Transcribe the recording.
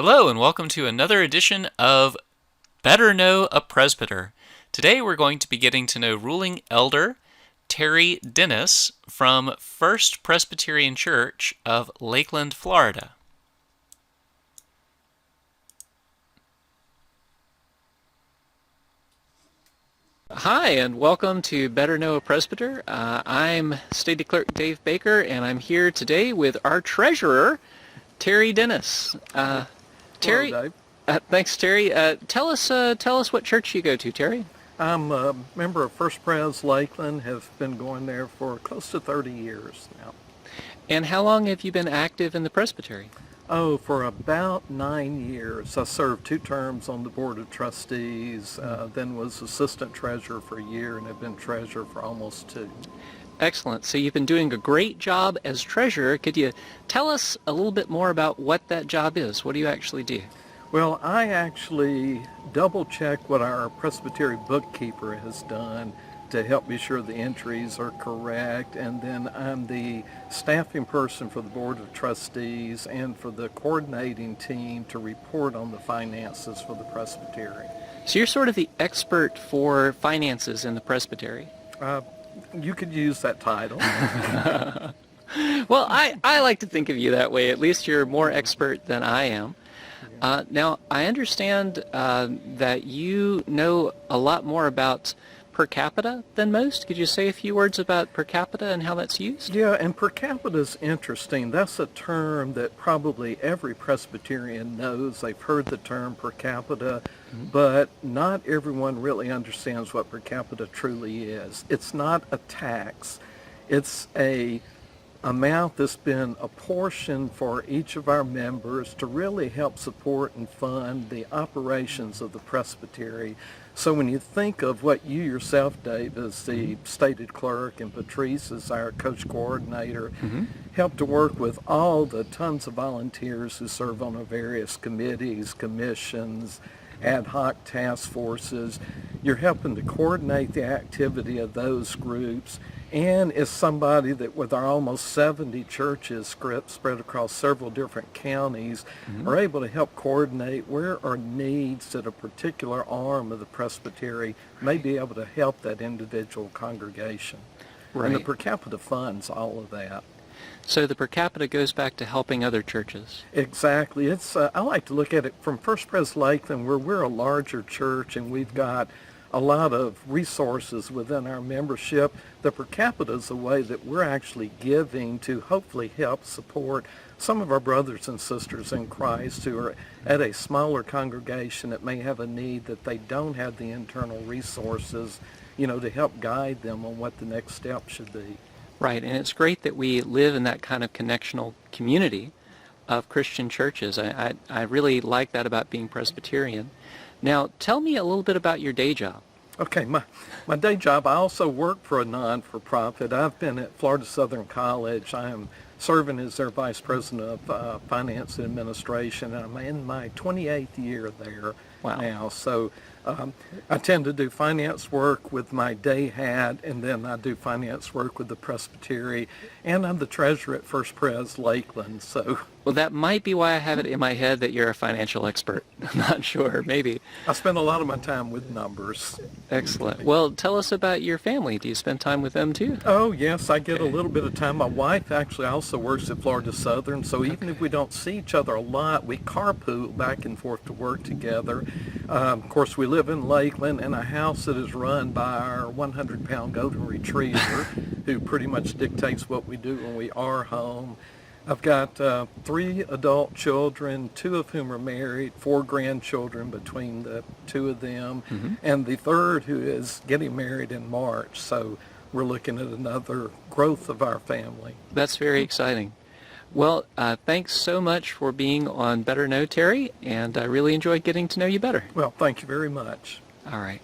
Hello, and welcome to another edition of Better Know a Presbyter. Today we're going to be getting to know ruling elder Terry Dennis from First Presbyterian Church of Lakeland, Florida. Hi, and welcome to Better Know a Presbyter. I'm Stady Clerk Dave Baker, and I'm here today with our treasurer, Terry Dennis. Terry, hello, Dave. Thanks, Terry. Tell us what church you go to, Terry. I'm a member of First Pres Lakeland, have been going there for close to 30 years now. And how long have you been active in the presbytery? Oh, for about 9 years. I served 2 terms on the Board of Trustees, then was assistant treasurer for a year, and have been treasurer for almost 2. Excellent. So you've been doing a great job as treasurer. Could you tell us a little bit more about what that job is? What do you actually do? Well, I actually double check what our Presbytery bookkeeper has done to help be sure the entries are correct, and then I'm the staffing person for the Board of Trustees and for the coordinating team to report on the finances for the Presbytery. So you're sort of the expert for finances in the presbytery. You could use that title. Well, I like to think of you that way. At least you're more expert than I am. Now, I understand that you know a lot more about per capita than most. Could you say a few words about per capita and how that's used? Yeah, and per capita is interesting. That's a term that probably every Presbyterian knows. They've heard the term per capita, but not everyone really understands what per capita truly is. It's not a tax. It's a amount that's been apportioned for each of our members to really help support and fund the operations of the presbytery. So when you think of what you yourself, Dave, as the stated clerk, and Patrice as our coach coordinator, help to work with all the tons of volunteers who serve on our various committees, commissions, ad hoc task forces. You're helping to coordinate the activity of those groups, and as somebody that with our almost 70 churches spread across several different counties are able to help coordinate where are needs that a particular arm of the presbytery may be able to help that individual congregation. Right. And the per capita funds all of that. So the per capita goes back to helping other churches. Exactly. It's I like to look at it from First Pres Lakeland, where we're a larger church and we've got a lot of resources within our membership. The per capita is a way that we're actually giving to hopefully help support some of our brothers and sisters in Christ who are at a smaller congregation that may have a need that they don't have the internal resources, to help guide them on what the next step should be. Right, and it's great that we live in that kind of connectional community of Christian churches. I really like that about being Presbyterian. Now, tell me a little bit about your day job. Okay, my day job, I also work for a non-for-profit. I've been at Florida Southern College. I am serving as their Vice President of Finance and Administration, and I'm in my 28th year there now. So I tend to do finance work with my day hat, and then I do finance work with the Presbytery, and I'm the treasurer at First Pres Lakeland. So, well, that might be why I have it in my head that you're a financial expert. I'm not sure, maybe. I spend a lot of my time with numbers. Excellent. Well, tell us about your family. Do you spend time with them too? Oh, yes, I get a little bit of time. My wife actually also works at Florida Southern, so even if we don't see each other a lot, we carpool back and forth to work together. Of course, we live in Lakeland in a house that is run by our 100-pound golden retriever who pretty much dictates what we do when we are home. I've got 3 adult children, 2 of whom are married, 4 grandchildren between the 2 of them, and the third who is getting married in March. So we're looking at another growth of our family. That's very exciting. Well, thanks so much for being on Better Know, Terry, and I really enjoyed getting to know you better. Well, thank you very much. All right.